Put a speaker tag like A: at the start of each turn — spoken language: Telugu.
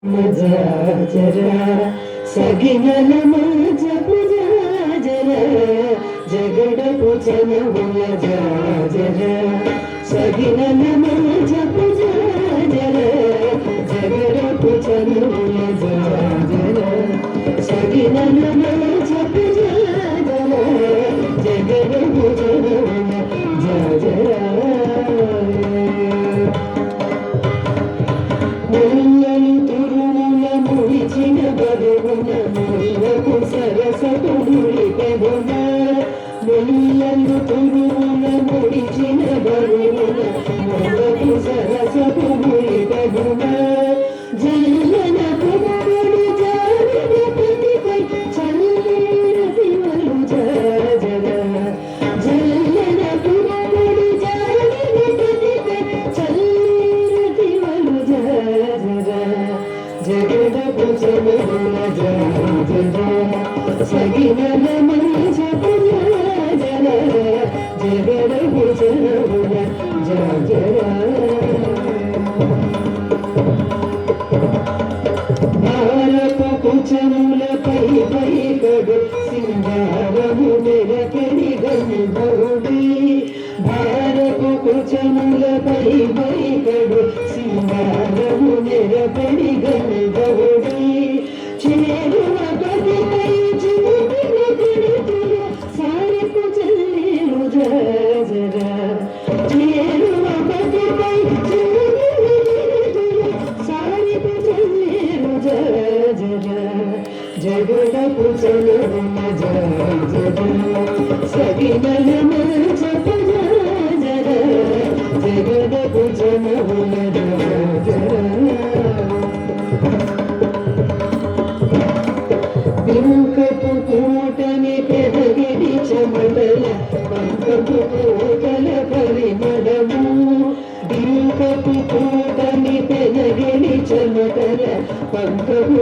A: జరా సగినల జపు జర జగడపు చనువుల జర సగినల జపు జర జగడపు చనువుల జర సగినల జపు జర జగడపు చనువుల జర ముడిచిన బరువున ముళ్ళకు సరసపు ముడి పెదున ముళ్ళను తురువున ముడిచిన బరువున ముళ్ళకు సరసపు ముడి పెదున జల్లన పువ్వుడు జారిన ప్రతిపై చల్లిన దివలు జర జల్లన పువ్వుడు జారిన ప్రతిపై చల్లిన దివలు జర జగడపు చనువుల జర సగినల జపు జర జగడపు చనువుల జర భారపు కుచములపై పైకడు సింగారము మెరపెడి గంధవుడి భారపు కుచములపై పైకడు సింగారము మెరపెడి గంధవుడి చేరువ పదిపై చూపిన కొడుకుల సారెపు చల్లేరు జర చేరువ పదిపై చూపిన కొడుకుల సారెపు చల్లేరు జర జగడపు చనువుల జర సగినల జపు జర జగడపు చనువుల జర పింకపు కూటమి పెదగిడి చెమటల పంకపు పూతల పరిమళము పింకపు కూటమి పెదగిడి చెమటల పంకపు